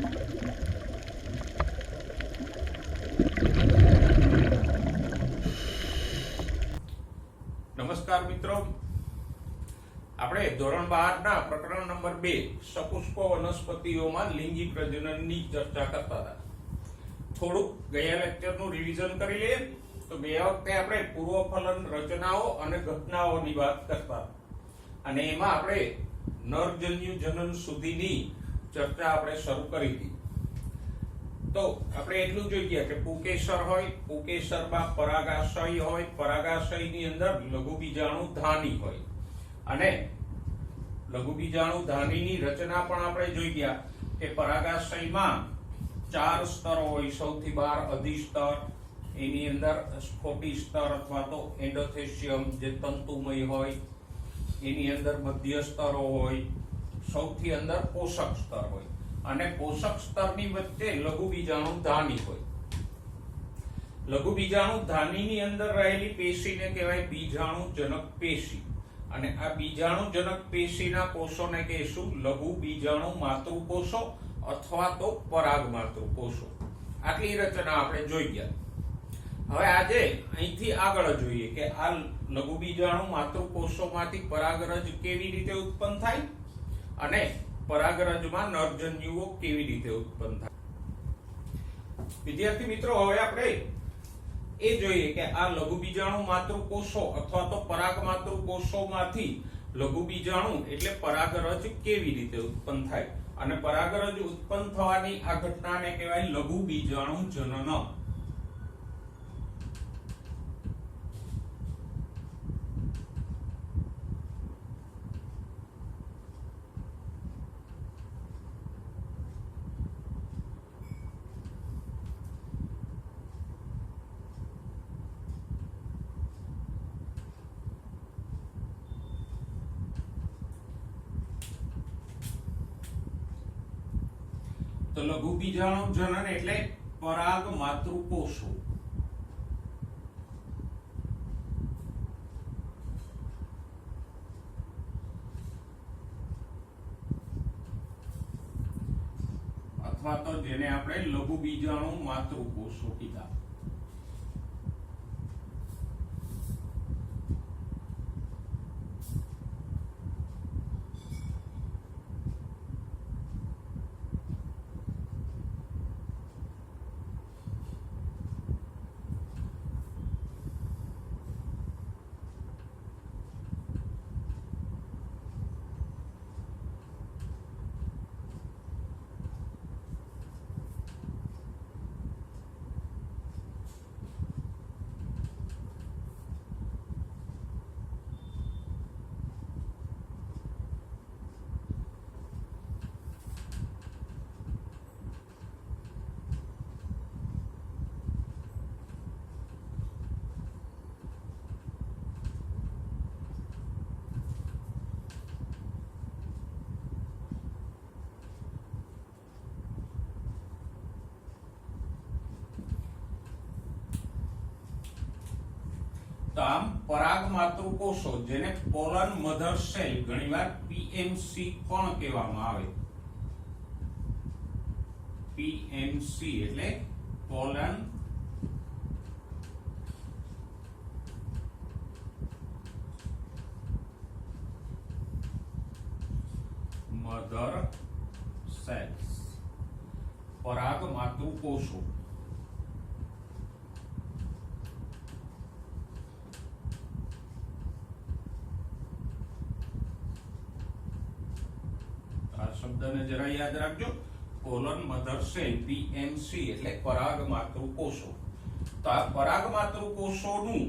નમસ્કાર મિત્રો, આપણે ધોરણ 12 ના પ્રકરણ નંબર 2 સપુષ્પ વનસ્પતિઓમાં લિંગી પ્રજનનની ચર્ચા કરતા હતા. થોડુંક ગયા લેક્ચરનું રિવિઝન કરી લઈએ તો ગયા વખતે આપણે પૂર્વફલન રચનાઓ અને ઘટનાઓની વાત કરતા અને એમાં આપણે નરજન્યુ જનન સુધીની ચર્ચા આપણે શરૂ કરી હતી. તો આપણે એટલું જોઈ ગયા કે પુકેસર હોય, પુકેસરમાં પરાગાશય હોય, પરાગાશયની અંદર લઘુ બીજાણુ ધાની હોય અને લઘુ બીજાણુ ધાનીની રચના પણ આપણે જોઈ ગયા કે પરાગાશયમાં 4 સ્તર હોય. સૌથી બહાર અધિસ્તર, એની અંદર સ્ફોટી સ્તર અથવા તો એન્ડોથેશિયમ જે તંતુમય હોય, એની અંદર મધ્ય સ્તરો હોય, સૌથી અંદર પોષક સ્તર હોય અને પોષક સ્તરની વચ્ચે લઘુ બીજાણુ ધાની હોય. લઘુ બીજાણુ ધાનીની અંદર રહેલી પેશીને કહેવાય બીજાણુ જનક પેશી અને આ બીજાણુ જનક પેશીના કોષોને કહેશું લઘુ બીજાણુ માતૃકોષો અથવા તો પરાગ માતૃકોષો. આટલી રચના આપણે જોઈ ગયા. હવે આજે અહીંથી આગળ જોઈએ કે આ લઘુ બીજાણુ માતૃકોષોમાંથી પરાગરજ કેવી રીતે ઉત્પન્ન થાય અને પરાગરજમાં નરજન્યુઓ કેવી રીતે ઉત્પન્ન થાય. વિદ્યાર્થી મિત્રો, હવે આપણે એ જોઈએ કે આ લઘુ બીજાણુ માતૃકોષો અથવા તો પરાગ માતૃકોષોમાંથી લઘુ બીજાણુ એટલે પરાગરજ કેવી રીતે ઉત્પન્ન થાય અને પરાગરજ ઉત્પન્ન થવાની આ ઘટનાને કહેવાય લઘુ બીજાણુ જનન. તો લઘુ બીજાણુ જનન એટલે પરાગ માતૃકોષો. અથવા તો જેને આપણે લઘુ બીજાણુ માતૃકોષો કીધા. તો આમ પરાગ માતૃકોષો જેને પોલન મધર સેલ ઘણીવાર પીએમસી પણ કહેવામાં આવે. પીએમસી એટલે પોલન મધર સેલ્સ, પરાગ માતૃકોષો. શબ્દને જરા યાદ રાખજો. પોલન મધર સેલ પીએમસી એટલે પરાગ માતૃકોષો. તો આ પરાગ માતૃકોષોનું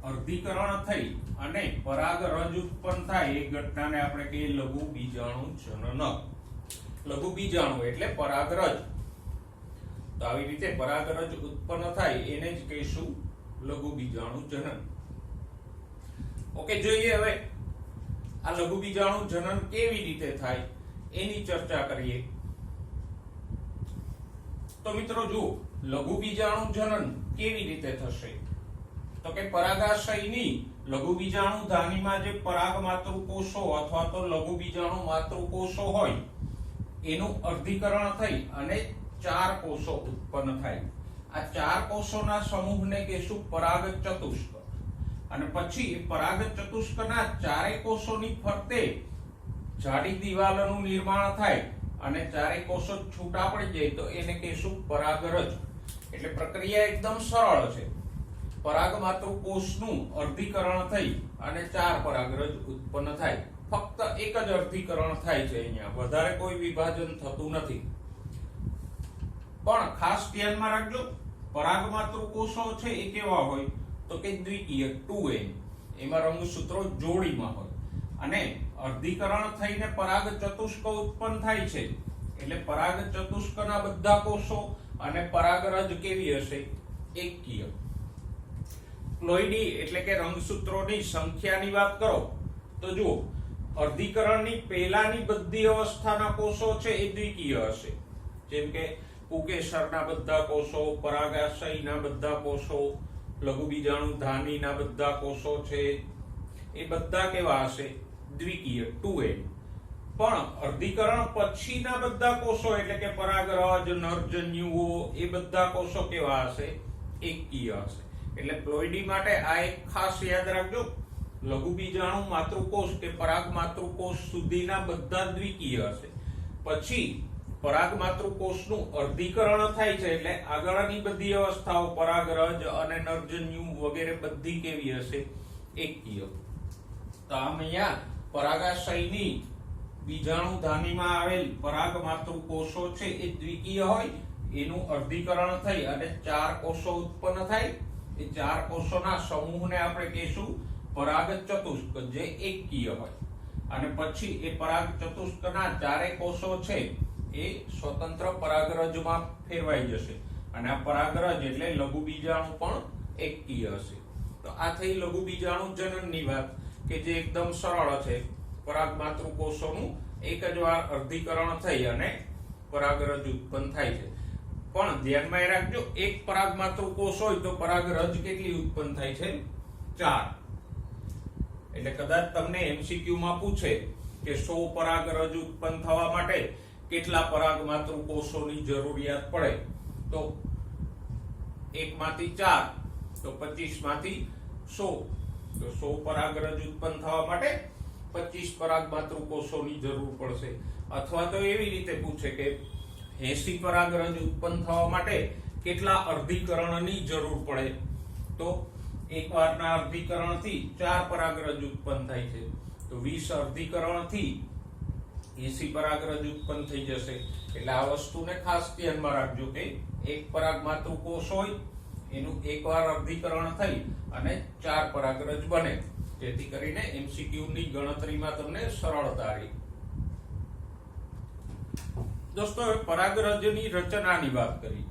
અર્ધીકરણ થઈ અને પરાગરજ ઉત્પન્ન થાય એ ઘટનાને આપણે કહીએ લઘુ બીજાણુ જનન. લઘુ બીજાણુ એટલે પરાગરજ. તો આવી રીતે પરાગરજ ઉત્પન્ન થાય એને જ કહીશું લઘુ બીજાણુ જનન. ઓકે, જોઈએ હવે આ લઘુ બીજાણુ જનન કેવી રીતે થાય એની ચર્ચા કરીએ. તો મિત્રો જુઓ, લઘુ બીજાણુ જનન કેવી રીતે થશે તો કે પરાગાશયની લઘુ બીજાણુ ધાનીમાં જે પરાગ માતૃકોષો અથવા તો લઘુ બીજાણુ માતૃકોષો હોય એનું અર્ધીકરણ થઈ અને 4 કોષો ઉત્પન્ન થાય. આ 4 કોષોના સમૂહને કહેશું પરાગ ચતુષ્ક. અને પછી પરાગ ચતુષ્કના 4 કોષોની ફરતે જાડી દિવાલનું નિર્માણ થાય અને 4 કોષો છૂટા પડી જાય તો એને કહેશું પરાગરજ. એટલે પ્રક્રિયા એકદમ સરળ છે. પરાગ માતૃકોષનું અર્ધીકરણ થઈ અને 4 પરાગરજ ઉત્પન્ન થાય. ફક્ત એક જ અર્ધીકરણ થાય છે, અહીંયા વધારે કોઈ વિભાજન થતું નથી. પણ ખાસ ધ્યાનમાં રાખજો, પરાગ માતૃકોષો છે એ કેવા હોય તો કે દ્વિકીય 2n, એમાં રંગસૂત્રો જોડીમાં હોય. અને અર્ધીકરણ થઈને પરાગ ચતુષ્ક ઉત્પન્ન થાય છે એટલે પરાગ ચતુષ્કના બધા કોષો અને પરાગરજ કેવી હશે? એકકીય. પ્લોઇડી એટલે કે રંગસૂત્રોની સંખ્યાની વાત કરો તો જુઓ, અર્ધીકરણની પહેલાની બધી અવસ્થાના કોષો છે એ દ્વિકીય હશે. જેમ કે પુકેસરના બધા કોષો, પરાગાશયના બધા કોષો, લઘુબીજાણુ ધાનીના બધા કોષો છે એ બધા કેવા હશે? દ્વિકીય 2n. પણ અર્ધીકરણ પછીના બધા કોષો એટલે કે પરાગરજ, નરજન્યુઓ એ બધા કોષો કેવા હશે? એકકીય હશે. એટલે પ્લોઇડી માટે આ એક ખાસ યાદ રાખજો, લઘુબીજાણુ માતૃકોષ કે પરાગ માતૃકોષ સુધીના બધા દ્વિકીય હશે. પછી પરાગ માતૃકોષનું અર્ધીકરણ થાય છે એટલે આગળની બધી અવસ્થાઓ પરાગરજ અને નરજન્યુ વગેરે બધી કેવી હશે? એકકીય. તો આમ અહીંયા પરાગાશયની બીજાણુ ધાનીમાં આવેલ પરાગ માતૃકોષો છે એ દ્વિકીય હોય, એનું અર્ધીકરણ થઈ અને 4 કોષો ઉત્પન્ન થાય. એ 4 કોષોના સમૂહને આપણે કહીશું પરાગ ચતુષ્ક, જે એકકીય હોય. અને પછી એ પરાગ ચતુષ્કના 4 કોષો છે એ સ્વતંત્ર પરાગરજમાં ફેરવાઈ જશે. અને આ પરાગરજ એટલે લઘુબીજાણુ પણ એકકીય હશે. તો આ થઈ લઘુબીજાણુ જનનની વાત કે જે એકદમ સરળ છે. પરાગ માતૃકોષોનું એક જ વાર અર્ધીકરણ થઈ અને પરાગરજ ઉત્પન્ન થાય છે. પણ ધ્યાનમાં એ રાખજો, એક પરાગ માતૃકોષ હોય તો પરાગરજ કેટલી ઉત્પન્ન થાય છે? 4. એટલે કદાચ તમને MCQ માં પૂછે કે 100 પરાગરજ ઉત્પન્ન થવા માટે કેટલા પરાગ માતૃકોષોની જરૂરિયાત પડે, તો 1 માંથી 4 તો 25 માંથી 100. તો 100 પરાગરજ ઉત્પન્ન થવા માટે 25 પરાગ માતૃકોષોની જરૂર પડશે. અથવા તો એવી રીતે પૂછે કે 80 પરાગરજ ઉત્પન્ન થવા માટે કેટલા અર્ધીકરણની જરૂર પડે, તો એકવારના અર્ધીકરણથી 4 પરાગરજ ઉત્પન્ન થાય છે. તો 20 અર્ધીકરણથી 80 પરાગરજ ઉત્પન્ન થઈ જશે. એટલે આ વસ્તુને ખાસ ધ્યાનમાં રાખજો કે એક પરાગ માતૃકોષ હોય એનું એકવાર અર્ધીકરણ થઈ અને 4 પરાગરજ બને, જેથી કરીને MCQ ની ગણતરીમાં તમને સરળતા રહે. દોસ્તો, પરાગરજની રચનાની વાત કરી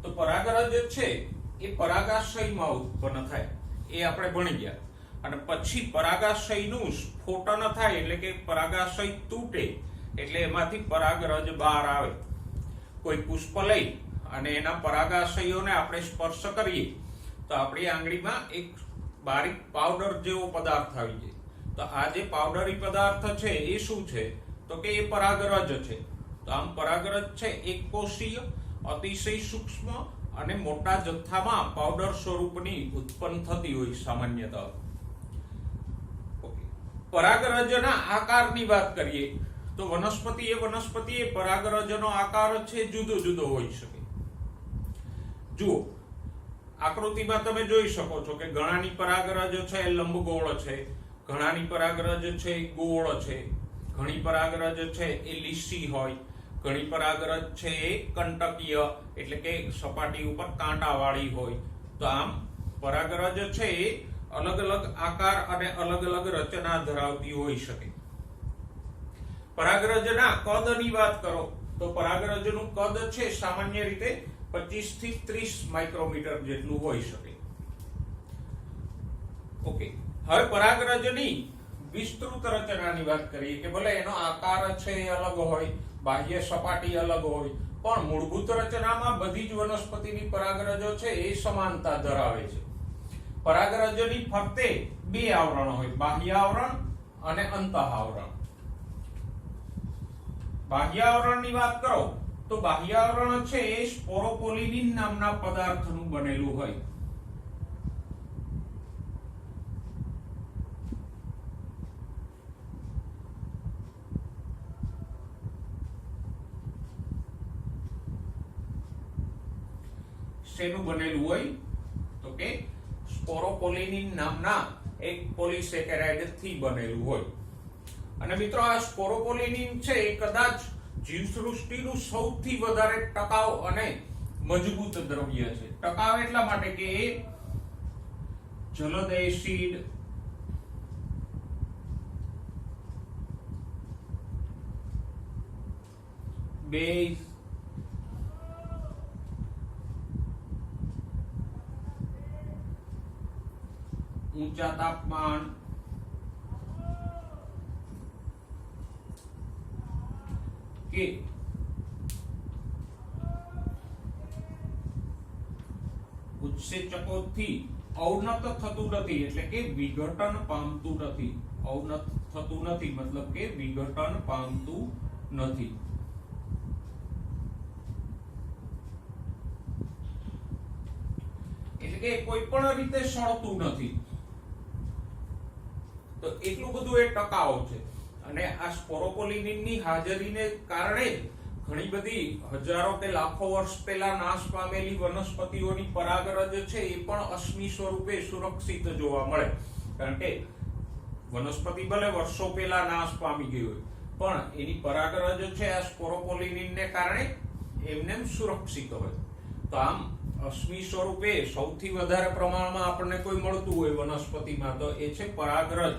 તો પરાગરજ છે એ પરાગાશયમાં ઉત્પન્ન થાય એ આપણે ભણી ગયા. અને પછી પરાગાશયનું સ્ફોટન થાય એટલે કે પરાગાશય તૂટે એટલે એમાંથી પરાગરજ બહાર આવે. કોઈ પુષ્પ લઈ અને એના પરાગાશયોને આપણે સ્પર્શ કરીએ તો આપણી આંગળીમાં એક બારીક પાવડર જેવો પદાર્થ આવી જાય. તો આ જે પાવડરી પદાર્થ છે એ શું છે તો કે એ પરાગરજ છે. તો આમ પરાગરજ છે એક કોષીય, અતિશય સૂક્ષ્મ અને મોટા જથ્થામાં પાવડર સ્વરૂપની ઉત્પન્ન થતી હોય સામાન્યતઃ. પરાગરજના આકારની વાત કરીએ તો વનસ્પતિ પરાગરજનો આકાર છે જુદો જુદો હોઈ શકે. જુઓ, આકૃતિમાં તમે જોઈ શકો છો કે ઘણાની પરાગરજ છે લંબગોળ છે, ઘણાની પરાગરજ છે ગોળ છે, ઘણી પરાગરજ છે એ લીસી હોય, ઘણી પરાગરજ છે એ કંટકીય એટલે કે સપાટી ઉપર કાંટાવાળી હોય. તો આમ પરાગરજ છે એ અલગ અલગ આકાર અને અલગ અલગ રચના ધરાવતી હોઈ શકે. પરાગરજના કદની વાત કરો તો પરાગરજનું કદ છે સામાન્ય રીતે 25 થી 30 માઇક્રોમીટર જેટલું હોઈ શકે. ઓકે, હવે પરાગરજની વિસ્તૃત રચનાની વાત કરીએ કે ભલે એનો આકાર છે એ અલગ હોય, બાહ્ય સપાટી અલગ હોય, પણ મૂળભૂત રચનામાં બધી જ વનસ્પતિની પરાગરજો છે એ સમાનતા ધરાવે છે. પરાગરજની ફરતે 2 આવરણ હોય, બાહ્ય આવરણ અને અંતઃ આવરણ. બાહ્યાવરણની વાત કરો તો બાહ્યાવરણ છે એ સ્પોરોપોલિનિન નામના પદાર્થનું બનેલું હોય. શેનું બનેલું હોય તો કે સ્પોરોપોલિનિન નામના એક પોલિસેકેરાઇડ થી બનેલું હોય. અને મિત્રો આ સ્પોરોપોલિનિન છે એ કદાચ જીવસૃષ્ટિનું સૌથી વધારે ટકાઉ અને મજબૂત દ્રવ્ય છે. ટકાઉ એટલા માટે કે એ જલદ એસિડ, બેઝ, ઊંચા તાપમાન, કે ઉત્સેચકોથી અવનત થતું નથી, એટલે કે વિઘટન પામતું નથી. અવનત થતું નથી મતલબ કે વિઘટન પામતું નથી. એટલે કે કોઈ પણ રીતે સળતું નથી. તો એટલું બધું એ ટકાઉ છે. અને આ સ્પોરોપોલિનિનની હાજરીને કારણે ઘણી બધી હજારો કે લાખો વર્ષ પહેલા નાશ પામેલી વનસ્પતિઓની પરાગરજ છે એ પણ અશ્મિ સ્વરૂપે સુરક્ષિત જોવા મળે. કારણ કે વનસ્પતિ ભલે વર્ષો પહેલા નાશ પામી ગઈ હોય પણ એની પરાગરજ છે આ સ્પોરોપોલિનિનને કારણે એમને સુરક્ષિત હોય. તો આમ અશ્મિ સ્વરૂપે સૌથી વધારે પ્રમાણમાં આપણને કોઈ મળતું હોય વનસ્પતિમાં તો એ છે પરાગરજ.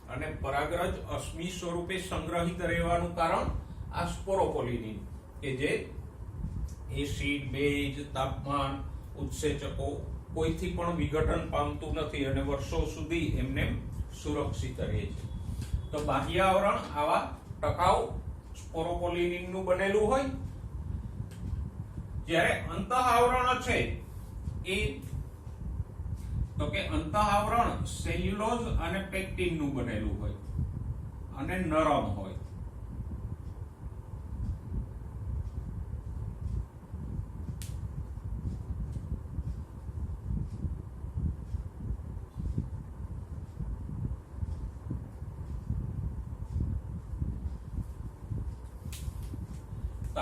અને પરાગરજ અશ્મિ સ્વરૂપે સંગ્રહિત રહેવાનું કારણ આ સ્પોરોપોલિનિન કે જે એસિડ, બેઝ, તાપમાન, ઉત્સેચકો કોઈથી પણ વિઘટન પામતું નથી અને વર્ષો સુધી એમને સુરક્ષિત રહે છે. તો બાહ્ય આવરણ આવા ટકાઉ સ્પોરોપોલિનિનનું બનેલું હોય, જ્યારે અંતઃ આવરણ છે એ તો કે અંતઃ આવરણ સેલ્યુલોઝ અને પેક્ટિન નું બનેલું હોય અને નરમ હોય.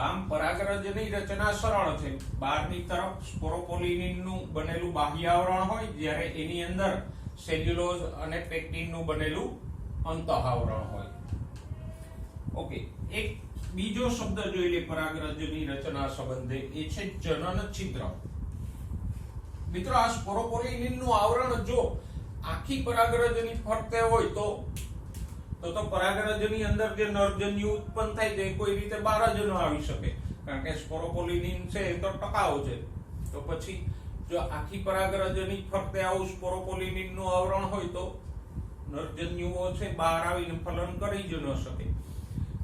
આમ પરાગરજની રચના સરળ છે. બહારની તરફ સ્પોરોપોલિનિન નું બનેલું બાહ્ય આવરણ હોય, જ્યારે એની અંદર સેલ્યુલોઝ અને પેક્ટિન નું બનેલું અંતઃ આવરણ હોય. ઓકે, એક બીજો શબ્દ જોઈ લે પરાગરજની રચના સંબંધે, એ છે જનન છિદ્ર. મિત્રો આ સ્પોરોપોલિનિન નું આવરણ જો આખી પરાગરજની ફરતે હોય તો પરાગરજની અંદર જે નરજન્યુ ઉત્પન્ન થાય તે કોઈ રીતે બહાર જ ન આવી શકે, કારણ કે સ્પોરોપોલિનિન છે એ તો ટકાઉ છે. તો પછી જો આખી પરાગરજની ફરતે આવું સ્પોરોપોલિનિન નું આવરણ હોય તો નરજન્યુઓ છે બહાર આવીને ફલન કરી જ ન શકે.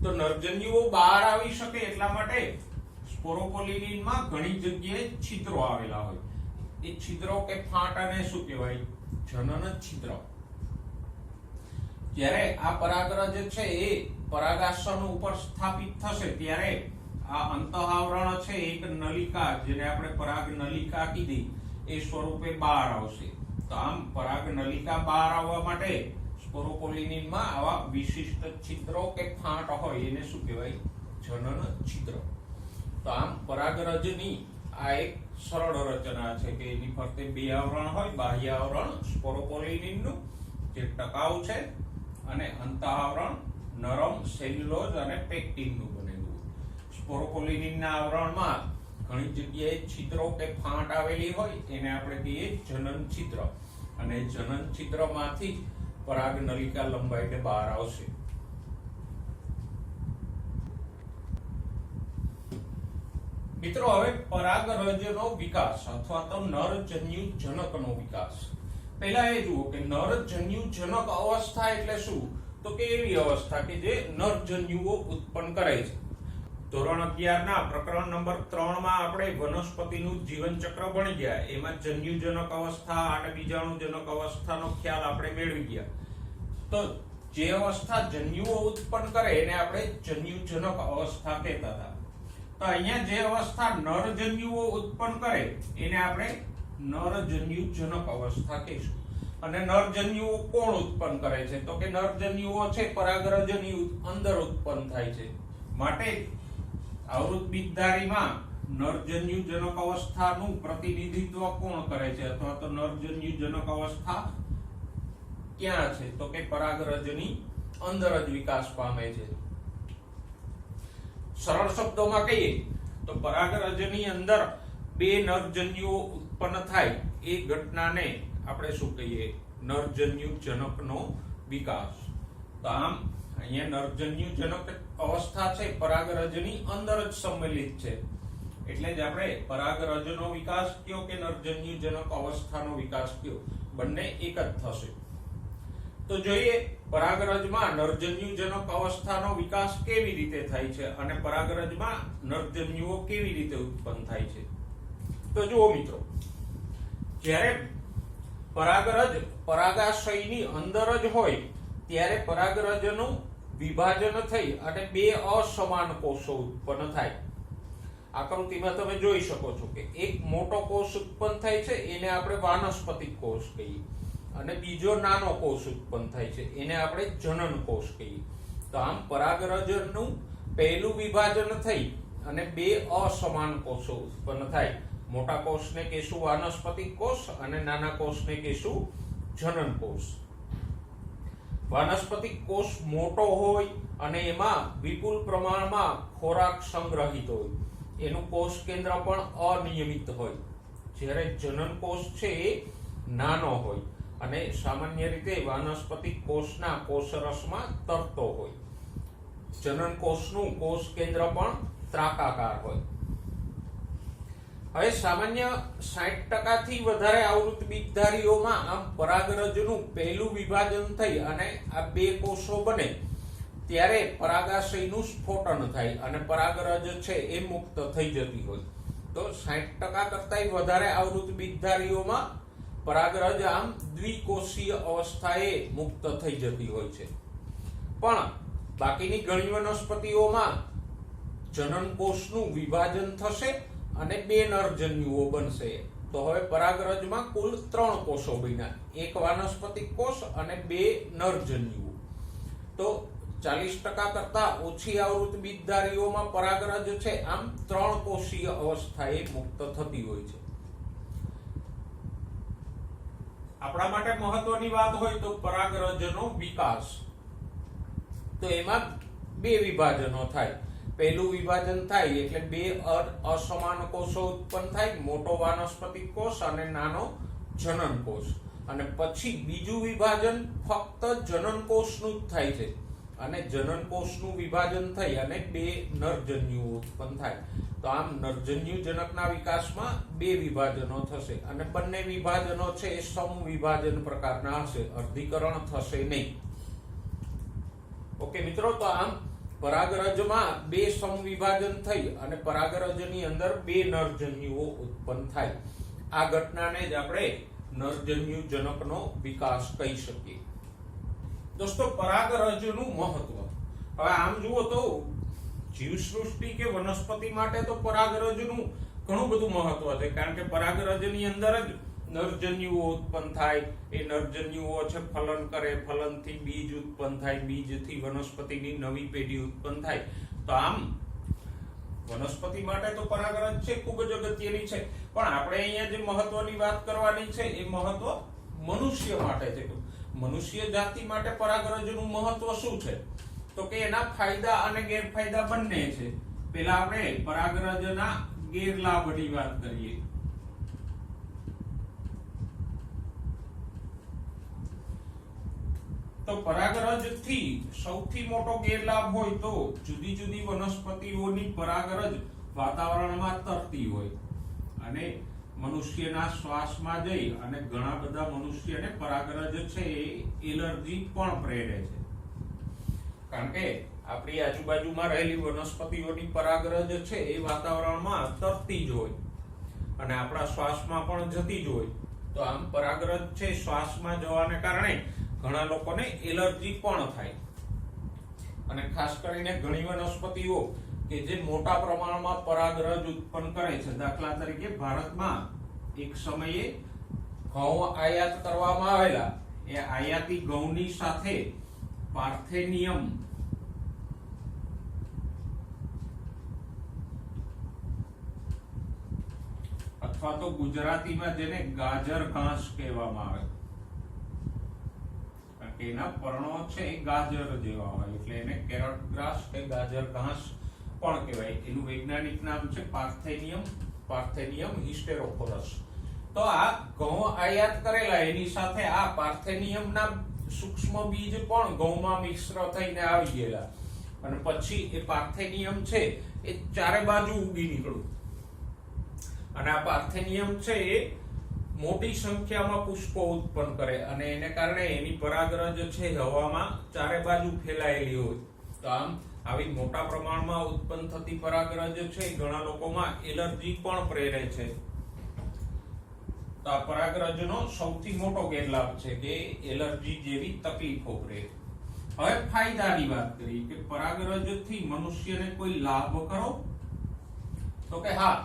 તો નરજન્યુઓ બહાર આવી શકે એટલા માટે સ્પોરોપોલિનિનમાં ઘણી જગ્યાએ છિદ્રો આવેલા હોય. એ છિદ્રો કે ફાંટાને શું કહેવાય? જનન છિદ્ર. જ્યારે આ પરાગરજ છે એ પરાગાસન ઉપર સ્થાપિત થશે ત્યારે આ અંતઃ આવરણ છે એક નલિકા, જેને આપણે પરાગ નલિકા કીધી, એ સ્વરૂપે બહાર આવશે. તો આમ પરાગ નલિકા બહાર આવવા માટે સ્પોરોપોલિનિનમાં આવા વિશિષ્ટ છિદ્રો કે ફાંટ હોય એને શું કહેવાય? જનન છિદ્ર. તો આમ પરાગરજની આ એક સરળ રચના છે કે એની ફરતે બે આવરણ હોય, બાહ્ય આવરણ સ્પોરોપોલિનિનનું જે ટકાઉ છે અને અંતઃ આવરણ નરમ સેલ્યુલોઝ અને પેક્ટિન નું બનેલું. સ્પોરોપોલિનિનના આવરણમાં ઘણી જગ્યાએ છિદ્રો કે ફાંટ આવેલી હોય એને આપણે કહીએ જનન છિદ્ર. અને જનન છિદ્રમાંથી પરાગ નલિકા લંબાઈને બહાર આવશે. મિત્રો હવે પરાગરજનો વિકાસ અથવા તો નરજન્યુ જનકનો વિકાસ. પહેલા એ જુઓ કે નરજન્યુ જનક અવસ્થા એટલે શું? તો કે એવી અવસ્થા કે જે નરજન્યુઓ ઉત્પન્ન કરે છે. ધોરણ 11 ના પ્રકરણ નંબર 3 માં આપણે વનસ્પતિનું જીવન ચક્ર ભણી ગયા. એમાં જન્યુજનક અવસ્થા અને બીજાણુજનક અવસ્થાનો ખ્યાલ આપણે મેળવી ગયા. તો જે અવસ્થા જન્યુઓ ઉત્પન્ન કરે એને આપણે જન્યુજનક અવસ્થા કહેતા હતા. તો અહીંયા જે અવસ્થા નરજન્યુઓ ઉત્પન્ન કરે એને આપણે નરજન્યુજનક અવસ્થા કહીશું. અને નરજન્યુઓ કોણ ઉત્પન્ન કરે છે? તો કે નરજન્યુઓ છે પરાગરજની અંદર ઉત્પન્ન થાય છે. માટે આવૃત બીજધારીમાં નરજન્યુજનક અવસ્થાનું પ્રતિનિધિત્વ કોણ કરે છે, અથવા તો નરજન્યુજનક અવસ્થા ક્યાં છે? તો કે પરાગરજની અંદર જ વિકાસ પામે છે. સરળ શબ્દોમાં કહીએ તો પરાગરજની અંદર બે નરજન્યુઓ ઉત્પન્ન થાય એ ઘટનાને આપણે શું કહીએ? નરજન્યુજનકનો વિકાસ. તો આમ અહીંયા નરજન્યુજનક અવસ્થા છે પરાગરજની અંદર જ સંમેલિત છે, એટલે જ આપણે પરાગરજનો વિકાસ કયો કે નરજન્યુજનક અવસ્થાનો વિકાસ કયો, બંને એક જ થશે. તો જોઈએ પરાગરજમાં નરજન્યુજનક અવસ્થાનો વિકાસ કેવી રીતે થાય છે અને પરાગરજમાં નરજન્યુઓ કેવી રીતે ઉત્પન્ન થાય છે. તો જુઓ મિત્રો, જ્યારે પરાગરજ પરાગાશયની અંદર જ હોય ત્યારે પરાગરજનું વિભાજન થઈ અને બે અસમાન કોષો ઉત્પન્ન થાય. આકૃતિમાં તમે જોઈ શકો છો કે એક મોટો કોષ ઉત્પન્ન થાય છે એને આપણે વાનસ્પતિક કોષ કહીએ, અને બીજો નાનો કોષ ઉત્પન્ન થાય છે એને આપણે જનન કોષ કહીએ. તો આમ પરાગરજનું પહેલું વિભાજન થઈ અને બે અસમાન કોષો ઉત્પન્ન થાય. મોટા કોષને કહેશું વાનસ્પતિક કોષ અને નાના કોષને કહેશું જનન કોષ. વાનસ્પતિક કોષ મોટો હોય અને એમાં વિપુલ પ્રમાણમાં ખોરાક સંગ્રહિત હોય, એનું કોષ કેન્દ્ર પણ અનિયમિત હોય. જ્યારે જનન કોષ છે એ નાનો હોય અને સામાન્ય રીતે વાનસ્પતિક કોષના કોષરસમાં તરતો હોય. જનન કોષનું કોષ કેન્દ્ર પણ ત્રાકાકાર હોય. હવે સામાન્ય 60% થી વધારે આવૃત બીજધારીઓમાં આમ પરાગરજનું પહેલું વિભાજન થઈ અને આ બે કોષો બને ત્યારે પરાગાશયનું સ્ફોટન થાય અને પરાગરજ છે એ મુક્ત થઈ જતી હોય. તો 60% કરતાંય વધારે આવૃત બીજધારીઓમાં પરાગરજ આમ દ્વિકોષીય અવસ્થાએ મુક્ત થઈ જતી હોય છે. પણ બાકીની ઘણી વનસ્પતિઓમાં જનન કોષનું વિભાજન થશે અને બે નરજન્યુઓ બનશે. તો હવે પરાગરજમાં કુલ 3 કોષો બન્યા, એક વાનસ્પતિક કોષ અને બે નરજન્યુઓ. તો 40% કરતા ઓછી આવૃત બીજધારીઓમાં પરાગરજ છે આમ 3 કોષીય અવસ્થાએ મુક્ત થતી હોય છે. આપણા માટે મહત્વની વાત હોય તો પરાગરજનો વિકાસ. તો એમાં બે વિભાજનો થાય. પહેલું વિભાજન થાય એટલે બે અસમાન કોષો ઉત્પન્ન થાય, મોટો વાનસ્પતિક કોષ અને નાનો જનન કોષ. અને પછી બીજું વિભાજન ફક્ત જનન કોષનું જ થાય છે અને જનન કોષનું વિભાજન થઈ અને બે નરજન્યુઓ ઉત્પન્ન થાય. તો આમ નરજન્યુજનકના વિકાસમાં બે વિભાજનો થશે અને બંને વિભાજનો છે એ સમવિભાજન પ્રકારના હશે, અર્ધીકરણ થશે નહીં. ઓકે મિત્રો, તો આમ પરાગરજમાં બે સમવિભાજન થઈ અને પરાગરજની અંદર બે નરજન્યુઓ ઉત્પન્ન થાય. આ ઘટનાને જ આપણે નરજન્યુજનકનો વિકાસ કહી શકીએ. દોસ્તો, પરાગરજનું મહત્વ. હવે આમ જુઓ તો જીવસૃષ્ટિ કે વનસ્પતિ માટે તો પરાગરજનું ઘણું બધું મહત્વ છે, કારણ કે પરાગરજની અંદર જ નરજન્યુઓ ઉત્પન્ન થાય. એ નરજન્યુઓ છે ફલન કરે, ફલનથી બીજ ઉત્પન્ન થાય, બીજથી વનસ્પતિની નવી પેઢી ઉત્પન્ન થાય. તો આમ વનસ્પતિ માટે તો પરાગરજ છે ખૂબ જ અગત્યની છે. પણ આપણે અહીંયા જે મહત્વની વાત કરવાની છે એ મહત્વ મનુષ્ય માટે છે. મનુષ્ય જાતિ માટે પરાગરજનું મહત્વ શું છે? તો કે એના ફાયદા અને ગેરફાયદા બંને છે. પહેલા આપણે પરાગરજના ગેરલાભની વાત કરીએ. તો પરાગરજથી સૌથી મોટો ગેરલાભ હોય તો જુદી જુદી વનસ્પતિઓની પરાગરજ વાતાવરણમાં તરતી હોય અને મનુષ્યના શ્વાસમાં જઈ અને ઘણા બધા મનુષ્યને પરાગરજ છે એ એલર્જી પણ પ્રેરે છે. કારણ કે આપણી આજુબાજુમાં રહેલી વનસ્પતિઓની પરાગરજ છે એ વાતાવરણમાં તરતી જ હોય અને આપણા શ્વાસમાં પણ જતી જ હોય. તો આમ પરાગરજ છે શ્વાસમાં જવાને કારણે ઘણા લોકોને એલર્જી પણ થાય. અને ખાસ કરીને ઘણી વનસ્પતિઓ કે જે મોટા પ્રમાણમાં પરાગરજ ઉત્પન્ન કરે છે, દાખલા તરીકે ભારતમાં એક સમયે ઘઉં આયાત કરવામાં આવેલા, એ આયાતી ઘઉંની સાથે પાર્થેનિયમ અથવા તો ગુજરાતીમાં જેને ગાજર ઘાસ કહેવામાં આવે, કારણ કે એના પર્ણો છે એ ગાજર જેવા હોય એટલે એને કેરટ ગ્રાસ કે ગાજર ઘાસ પણ કહેવાય. એનું વૈજ્ઞાનિક નામ છે પાર્થેનિયમ હિસ્ટેરોફોરસ. તો આ ઘઉં આયાત કરેલા એની સાથે આ પાર્થેનિયમના સૂક્ષ્મ બીજ પણ ઘઉંમાં મિશ્ર થઈને આવી ગયેલા અને પછી એ પાર્થેનિયમ છે એ ચારે બાજુ ઉગી નીકળ્યું અને આ પાર્થેનિયમ છે એ મોટી સંખ્યામાં પુષ્પો ઉત્પન્ન કરે અને એને કારણે એની પરાગરજ છે હવામાં ચારે બાજુ ફેલાયેલી હોય. તો આમ આવી મોટા પ્રમાણમાં ઉત્પન્ન થતી પરાગરજ છે ઘણા લોકોમાં એલર્જી પણ પ્રેરે છે. તો આ પરાગરજનો સૌથી મોટો ગેરલાભ છે કે એલર્જી જેવી તકલીફો પ્રેરે. હવે ફાયદાની વાત કરીએ કે પરાગરજથી મનુષ્યને કોઈ લાભ કરો, તો કે હા,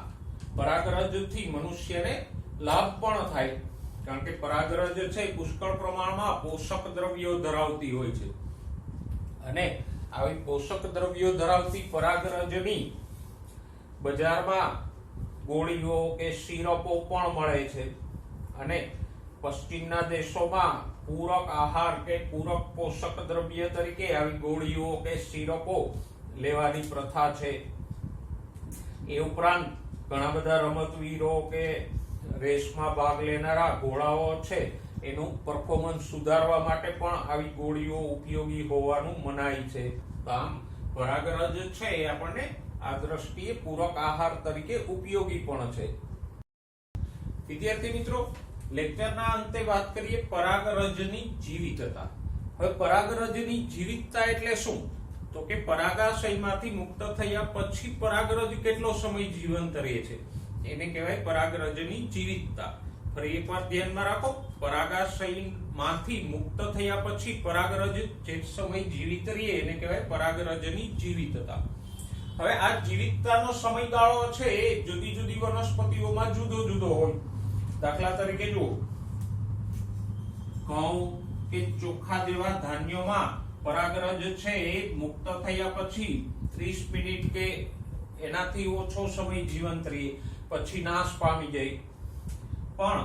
પરાગરજથી મનુષ્યને લાભ પણ થાય, કારણ કે પરાગરજ છે પુષ્કળ પ્રમાણમાં પોષક દ્રવ્યો ધરાવતી હોય છે અને આવી પોષક દ્રવ્યો ધરાવતી પરાગરજની બજારમાં ગોળીઓ કે સિરપો પણ મળે છે અને પશ્ચિમના દેશોમાં પૂરક આહાર કે પૂરક પોષક દ્રવ્ય તરીકે આવી ગોળીઓ કે સિરપો લેવાની પ્રથા છે. એ ઉપરાંત ઘણા બધા રમતવીરો કે રેસમાં ભાગ લેનારા ઘોડાઓ છે એનું પરફોર્મન્સ સુધારવા માટે પણ આવી ગોળીઓ ઉપયોગી હોવાનું મનાય છે. તો આમ પરાગરજ છે એ આપણને આ દ્રષ્ટિએ પૂરક આહાર તરીકે ઉપયોગી પણ છે. વિદ્યાર્થી મિત્રો, લેક્ચરના અંતે વાત કરીએ પરાગરજની જીવિતતા. હવે પરાગરજની જીવિતતા એટલે શું? તો કે પરાગાશયમાંથી મુક્ત થયા પછી પરાગરજ કેટલો સમય જીવંત રહે છે એને કહેવાય પરાગરજની જીવિતતા. ફરી એકવાર ધ્યાનમાં રાખો, પરાગાશયમાંથી મુક્ત થયા પછી પરાગરજ જે સમય જીવિત રહે એને કહેવાય પરાગરજની જીવિતતા. હવે આ જીવિતતાનો સમયગાળો છે એ જુદી જુદી વનસ્પતિઓમાં જુદો જુદો હોય. દાખલા તરીકે જુઓ, ઘઉં કે ચોખા જેવા ધાન્યોમાં પરાગરજ છે એ મુક્ત થયા પછી 30 મિનિટ કે એનાથી ઓછો સમય જીવંત રહે પછી નાશ પામી જાય. પણ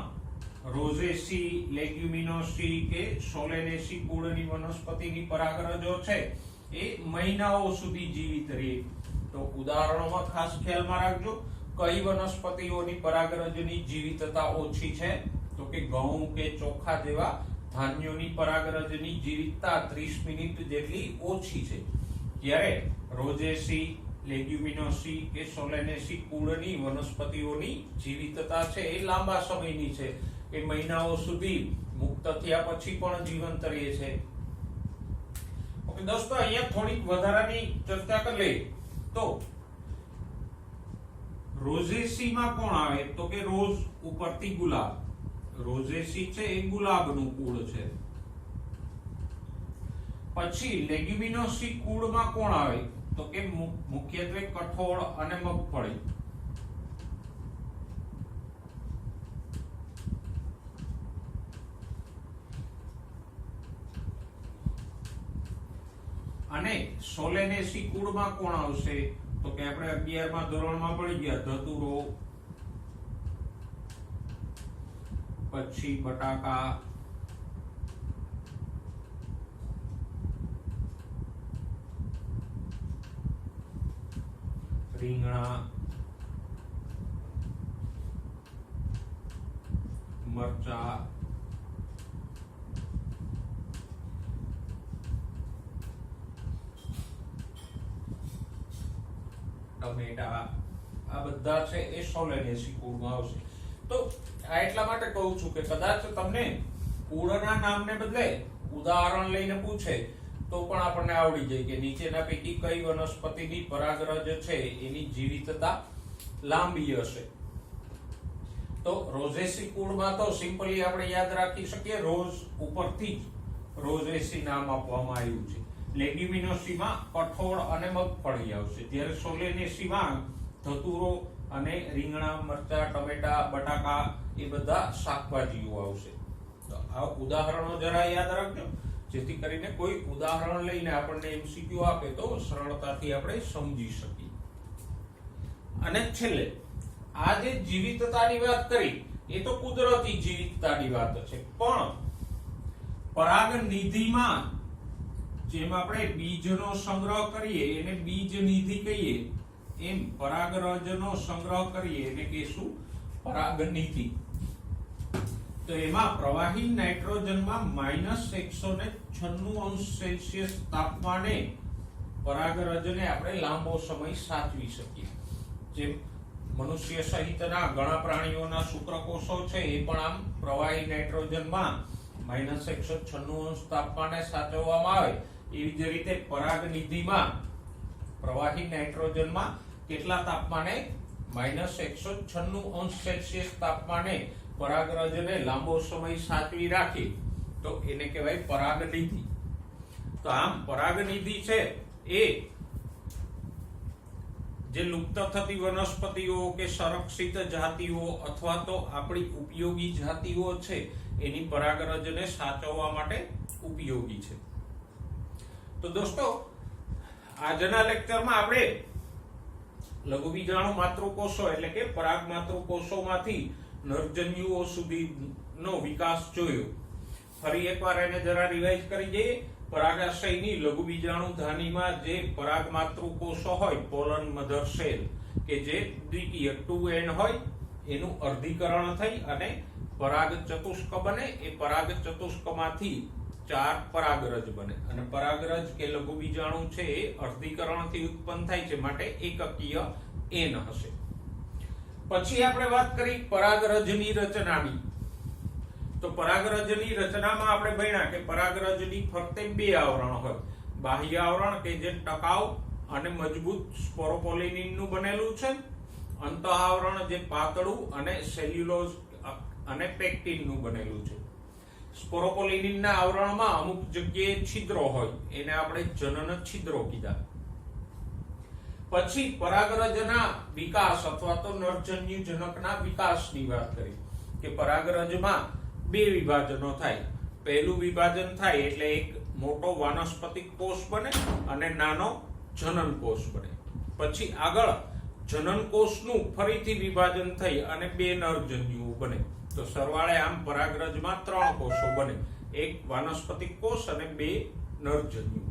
રોઝેસી, લેગ્યુમિનોસી કે સોલેનેસી કુળની વનસ્પતિની પરાગરજો છે એ મહિનાઓ સુધી જીવિત રહે. તો ઉદાહરણોમાં ખાસ ખ્યાલમાં રાખજો કઈ વનસ્પતિઓની પરાગરજની જીવિતતા ઓછી છે. તો કે ઘઉં કે ચોખા જેવા ધાન્યોની પરાગરજની જીવિતતા 30 મિનિટ જેટલી ઓછી છે, જ્યારે રોઝેસી, લેગ્યુમિનોસી કે સોલેનેસી કુળની વનસ્પતિઓની જીવિતતા છે એ લાંબા સમયની છે, એ મહિનાઓ સુધી મુક્ત થયા પછી પણ જીવંત રહે છે. ઓકે દોસ્તો, અહીંયા થોડીક વધારાની ચર્ચા કરી લઈએ. તો રોઝેસીમાં કોણ આવે? તો કે રોઝ ઉપરથી ગુલાબ. રોઝેસી છે એ ગુલાબનું કુળ છે. પછી લેગ્યુમિનોસી કુળમાં કોણ આવે? તો કે મુખ્યત્વે કઠોળ અને મગફળી. અને સોલેનેસી કુળમાં કોણ આવશે? તો કે આપણે 11મા ધોરણમાં ભણી ગયા ધતુરો, પછી બટાકા, રીંગણા, મરચા, ટમેટા, આ બધા છે એ સોલેનેસી કુળમાં આવશે. તો આ એટલા માટે કહું છું કે કદાચ તમને કુળના નામને બદલે ઉદાહરણ લઈને પૂછે તો પણ આપણને આવડી જાય કે નીચેના પૈકી કઈ વનસ્પતિની પરાગરજ છે એની જીવિતતા લાંબી હશે. તો રોઝેસી કુળમાં તો સિમ્પલી આપણે યાદ રાખી શકીએ રોઝ ઉપરથી રોઝેસી નામ આપવામાં આવ્યું છે. લેગ્યુમિનોસીમાં કઠોળ અને મગફળી આવશે, જ્યારે સોલેનેસીમાં ધતુરો અને રીંગણા, મરચા, ટમેટા, બટાકા એ બધા શાકભાજીઓ આવશે. તો આ ઉદાહરણો જરા યાદ રાખજો, જેથી કરીને કોઈ ઉદાહરણ લઈને આપણને એમસીક્યુ આપે તો સરળતાથી આપણે સમજી શકીએ. અને છેલ્લે આ જે જીવિતતાની વાત કરી એ તો કુદરતી જીવિતતાની વાત છે, પણ પરાગ નિધિમાં જેમ આપણે બીજનો સંગ્રહ કરીએ એને બીજ નિધિ કહીએ, એમ પરાગરજનો સંગ્રહ કરીએ એને કહીશું પરાગ નિધિ. તો એમાં પ્રવાહી નાઇટ્રોજનમાં -196 તાપમાને પરાગરજને આપણે લાંબો સમય સાચવી શકીએ. જેમ મનુષ્ય સહિતના ઘણા પ્રાણીઓના શુક્રકોષો છે એ પણ આમ પ્રવાહી નાઇટ્રોજનમાં -196 તાપમાને સાચવવામાં આવે, એવી જ રીતે પરાગનિધિમાં પ્રવાહી નાઇટ્રોજનમાં કેટલા તાપમાને -196 તાપમાને પરાગરજને લાંબો સમય સાચવી રાખી તો એને કહેવાય પરાગનિધિ. તો આમ પરાગનિધિ છે એ જે લુપ્ત થતી વનસ્પતિઓ કે સંરક્ષિત જાતિઓ અથવા તો આપણી ઉપયોગી જાતિઓ છે એની પરાગરજને સાચવવા માટે ઉપયોગી છે. તો દોસ્તો, આજના લેક્ચરમાં આપણે લઘુબીજાણુ માતૃકોષો એટલે કે પરાગ માતૃકોષોમાંથી નરજન્યુઓ સુધીનો વિકાસ જોયો. ફરી એકવાર એને જરા રિવાઇઝ કરી દઈએ. પરાગાશયની લઘુબીજાણુ ધાનીમાં જે પરાગ માતૃકોષો હોય, પોલન મધર સેલ, કે જે દ્વિકીય 2n હોય, એનું અર્ધીકરણ થઈ અને પરાગ ચતુષ્ક બને. એ પરાગ ચતુષ્કમાંથી 4 પરાગરજ બને અને પરાગરજ કે લઘુબીજાણુ છે એ અર્ધીકરણથી ઉત્પન્ન થાય છે, માટે એકકીય n હશે. પછી આપણે વાત કરી પરાગરજની રચનાની. તો પરાગરજની રચનામાં આપણે ભણ્યા કે પરાગરજની ફરતે 2 આવરણ હોય. બાહ્ય આવરણ કે જે ટકાઉ અને મજબૂત સ્પોરોપોલિનિન નું બનેલું છે, અંતઃ આવરણ જે પાતળું અને સેલ્યુલોઝ અને પેક્ટિન નું બનેલું છે. સ્પોરોપોલિનિનના આવરણમાં અમુક જગ્યાએ છિદ્રો હોય, એને આપણે જનન છિદ્રો કીધા. પછી પરાગરજના વિકાસ અથવા તો નરજન્યુજનકના વિકાસની વાત કરી કે પરાગરજમાં 2 વિભાજનો થાય. પહેલું વિભાજન થાય એટલે એક મોટો વાનસ્પતિક કોષ બને અને નાનો જનન કોષ બને. પછી આગળ જનન કોષનું ફરીથી વિભાજન થઈ અને 2 નરજન્યુઓ બને. તો સરવાળે આમ પરાગરજમાં 3 કોષો બને, એક વાનસ્પતિક કોષ અને 2 નરજન્યુ.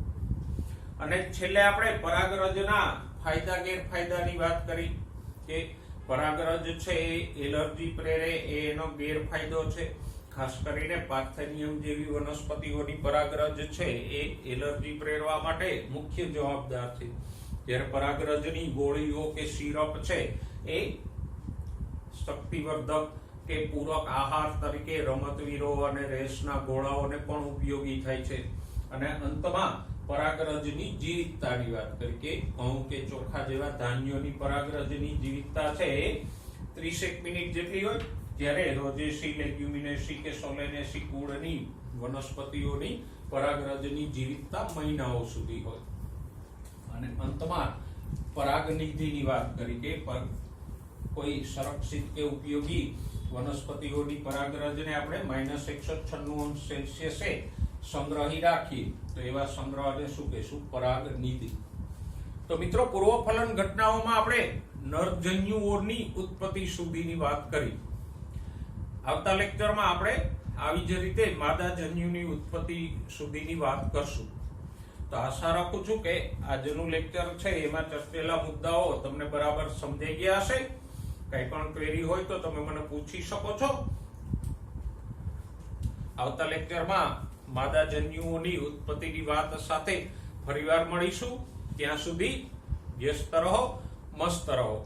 અને છેલ્લે આપણે પરાગરજના ફાયદા ગેરફાયદાની વાત કરી કે પરાગરજ છે એ એલર્જી પ્રેરે, એ એનો ગેરફાયદો છે. ખાસ કરીને પાર્થેનિયમ જેવી વનસ્પતિઓની પરાગરજ છે એ એલર્જી પ્રેરવા માટે મુખ્ય જવાબદાર છે. જ્યારે પરાગરજની ગોળીઓ કે સિરપ છે એ શક્તિવર્ધક કે પૂરક આહાર તરીકે રમતવીરો અને રેસના ઘોડાઓને પણ ઉપયોગી થાય છે. અને અંતમાં પરાગરજની જીવિતતાની વાત કરી કે ઘઉં કે ચોખા જેવા ધાન્યોની પરાગરજની જીવિતતા છે એ 30 મિનિટ જેટલી હોય, જ્યારે રોઝેસી, લેગ્યુમિનેસી કે સોલેનેસી કુળની વનસ્પતિઓની પરાગરજની જીવિતતા મહિનાઓ સુધી હોય. અને અંતમાં પરાગનિધિની વાત કરી કે કોઈ સંરક્ષિત કે ઉપયોગી વનસ્પતિઓની પરાગરજને આપણે -196 સંગ્રહી રાખીએ તો એવા સંગ્રહને શું કહીશું? પરાગનિધિ. તો મિત્રો, પૂર્વફલન ઘટનાઓમાં આપણે નરજન્યુઓની ઉત્પત્તિ સુધીની વાત કરી. આવતા લેક્ચરમાં આપણે આવી જ રીતે માદાજન્યુની ઉત્પત્તિ સુધીની વાત કરશું. તો આશા રાખું છું કે આજનું લેક્ચર છે એમાં ચર્ચેલા મુદ્દાઓ તમને બરાબર સમજાઈ ગયા હશે. કઈ પણ ક્વેરી હોય તો તમે મને પૂછી શકો છો. આવતા લેક્ચરમાં માદાજન્યુઓની ઉત્પત્તિની વાત સાથે ફરીવાર મળીશું. ત્યાં સુધી વ્યસ્ત રહો, મસ્ત રહો.